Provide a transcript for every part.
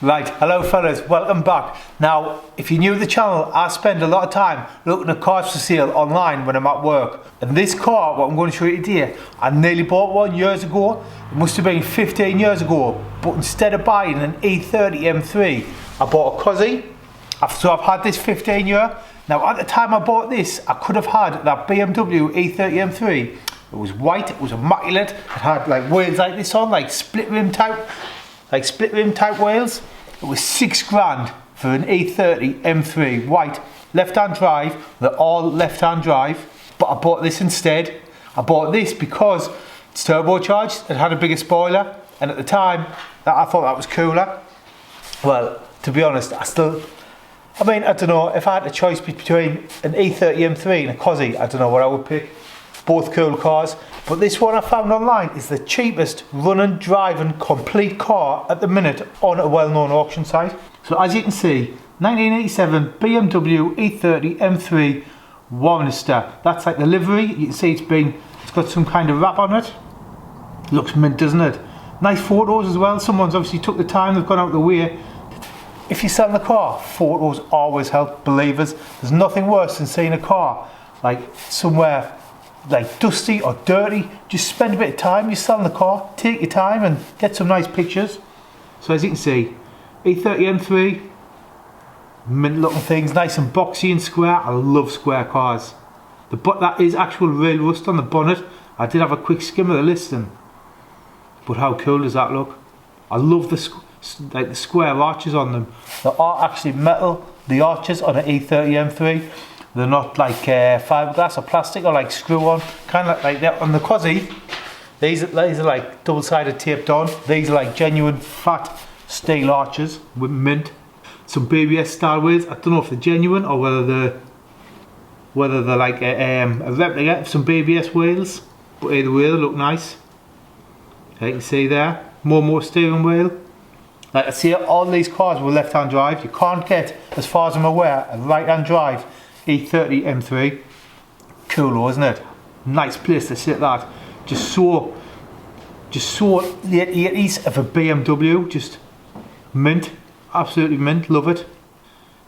Right, hello fellas, welcome back. Now, if you're new to the channel, I spend a lot of time looking at cars for sale online when I'm at work. And this car, what I'm going to show you today, I nearly bought one years ago. It must have been 15 years ago. But instead of buying an E30 M3, I bought a Cozzy. So I've had this 15 years. Now, at the time I bought this, I could have had that BMW e30 M3. It was white, it was immaculate. It had like wheels like this on, like split rim type wheels. It was £6 for an E30 M3 white left-hand drive. They're all left-hand drive, but I bought this instead. I bought this because it's turbocharged. It had a bigger spoiler, and at the time I thought that was cooler. Well, to be honest, I don't know, if I had a choice between an E30 M3 and a Cozzy, I don't know what I would pick. Both cool cars, but this one I found online is the cheapest running, driving, complete car at the minute on a well-known auction site. So as you can see, 1987 BMW e30 M3 Warminster. That's like the livery. You can see it's got some kind of wrap on it. Looks mint, doesn't it? Nice photos as well. Someone's obviously took the time, they've gone out of the way. If you're selling a car, photos always help believers. There's nothing worse than seeing a car like somewhere like dusty or dirty. Just spend a bit of time, you're selling the car, take your time and get some nice pictures. So as you can see, E30 M3, mint looking things, nice and boxy and square. I love square cars. That is actual real rust on the bonnet. I did have a quick skim of the listing, but how cool does that look? I love the square arches on them. They are actually metal, the arches on an E30 M3. They're not like fiberglass or plastic or like screw on, kind of like that. On the Cozzy, these are like double-sided taped on. These are like genuine fat steel arches with mint. Some BBS style wheels. I don't know if they're genuine or whether they're like a replica of some BBS wheels. But either way, they look nice. You can see there, more steering wheel. Like I see, all these cars were left-hand drive. You can't get, as far as I'm aware, a right-hand drive E30 M3. Cool, isn't it? Nice place to sit that. Just so the 80s of a BMW. Just mint, absolutely mint. Love it.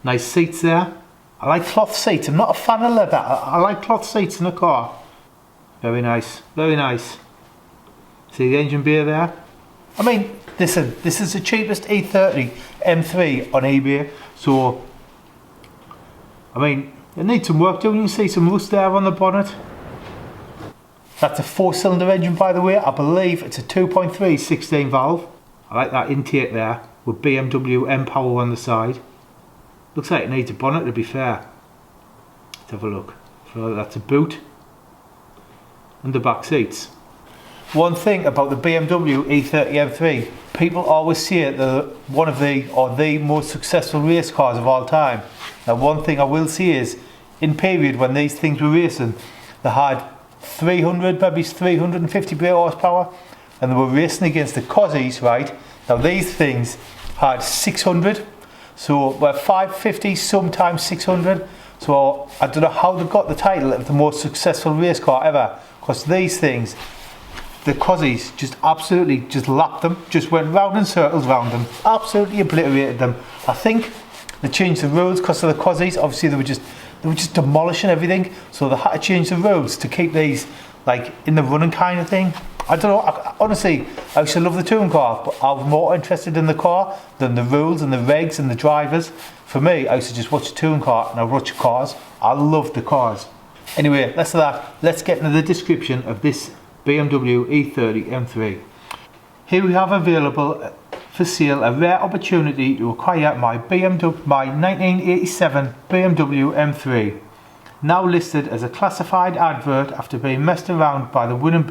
Nice seats there. I like cloth seats. I'm not a fan of leather. I like cloth seats in a car. Very nice, very nice. See the engine bay there. I mean, this is the cheapest E30 M3 on eBay. So, I mean, it needs some work doing. You can see some rust there on the bonnet. That's a 4-cylinder engine, by the way. I believe it's a 2.3 16 valve. I like that intake there with BMW M Power on the side. Looks like it needs a bonnet, to be fair. Let's have a look. So that's a boot. And the back seats. One thing about the BMW e30 M3, people always say they're one of the most successful race cars of all time. Now, one thing I will say is, in period when these things were racing, they had 300, maybe 350 brake horsepower, and they were racing against the Cozzys, right? Now these things had 600, so well, 550, sometimes 600. So I don't know how they got the title of the most successful race car ever, because these things, the Cozzys just absolutely just lapped them, just went round in circles round them, absolutely obliterated them. I think they changed the rules because of the Cozzys. Obviously they were just demolishing everything, so they had to change the rules to keep these like in the running kind of thing. I don't know, honestly, I used to love the touring car, but I was more interested in the car than the rules and the regs and the drivers. For me, I used to just watch the touring car and I watch cars. I love the cars. Anyway, that's that. Let's get into the description of this BMW e30 M3. Here we have available for sale a rare opportunity to acquire my 1987 BMW M3, now listed as a classified advert after being messed around by the winning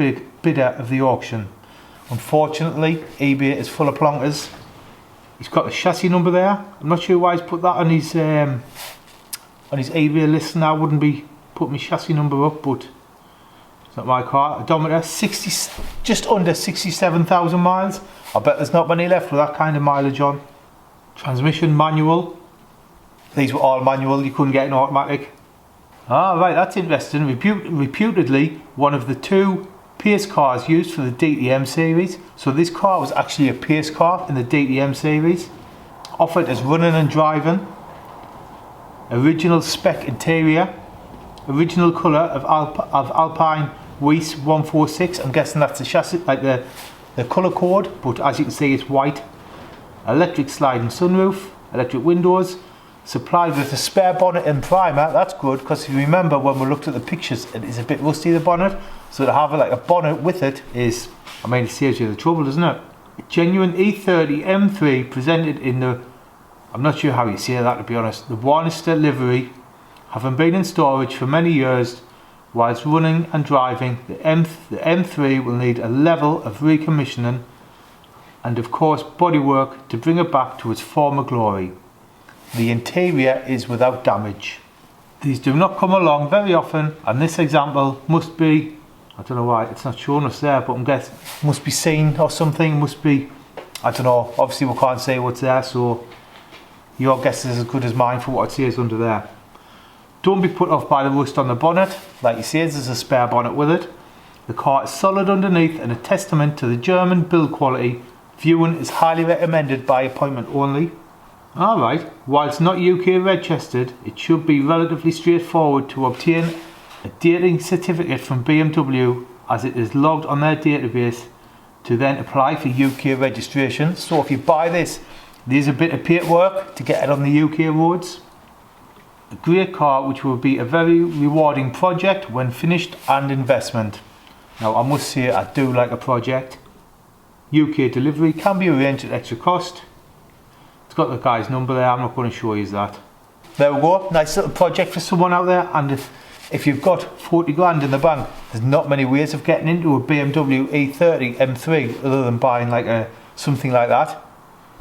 bidder of the auction. Unfortunately, eBay is full of plonkers. He's got the chassis number there. I'm not sure why he's put that on his eBay list now. I wouldn't be putting my chassis number up, but it's not my car. Odometer, just under 67,000 miles. I bet there's not many left with that kind of mileage on. Transmission manual. These were all manual, you couldn't get an automatic. Ah, right, that's interesting. Reputedly one of the 2 pace cars used for the DTM series. So this car was actually a pace car in the DTM series. offered as running and driving. Original spec interior. Original colour of Alpine Weiss 146. I'm guessing that's the chassis, like the colour code, but as you can see it's white. Electric sliding sunroof, electric windows, supplied with a spare bonnet and primer. That's good, because if you remember when we looked at the pictures, it is a bit rusty, the bonnet, so to have like a bonnet with it is, I mean, it saves you the trouble, doesn't it? A genuine E30 M3 presented in the, I'm not sure how you say that to be honest, the Warnester livery, having been in storage for many years whilst running and driving. The M3 will need a level of recommissioning and of course bodywork to bring it back to its former glory. The interior is without damage. These do not come along very often, and this example must be, I don't know why it's not showing us there, but I'm guessing must be seen or something, must be, I don't know, obviously we can't say what's there, so your guess is as good as mine for what it says under there. Don't be put off by the rust on the bonnet. Like you say, there's a spare bonnet with it. The car is solid underneath and a testament to the German build quality. Viewing is highly recommended by appointment only. Alright, whilst not UK registered, it should be relatively straightforward to obtain a dating certificate from BMW, as it is logged on their database, to then apply for UK registration. So if you buy this, there's a bit of paperwork to get it on the UK roads. A great car which will be a very rewarding project when finished and investment. Now I must say I do like a project. UK delivery can be arranged at extra cost. It's got the guy's number there, I'm not going to show you that. There we go, nice little project for someone out there, and if you've got 40 grand in the bank, there's not many ways of getting into a BMW e30 M3 other than buying like something like that.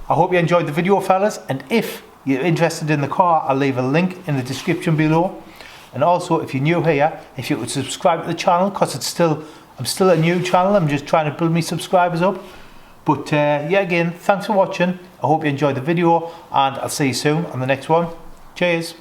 I hope you enjoyed the video, fellas, and if you're interested in the car, I'll leave a link in the description below. And also, if you're new here, if you would subscribe to the channel, because I'm still a new channel, I'm just trying to build my subscribers up. But yeah, again, thanks for watching. I hope you enjoyed the video, and I'll see you soon on the next one. Cheers.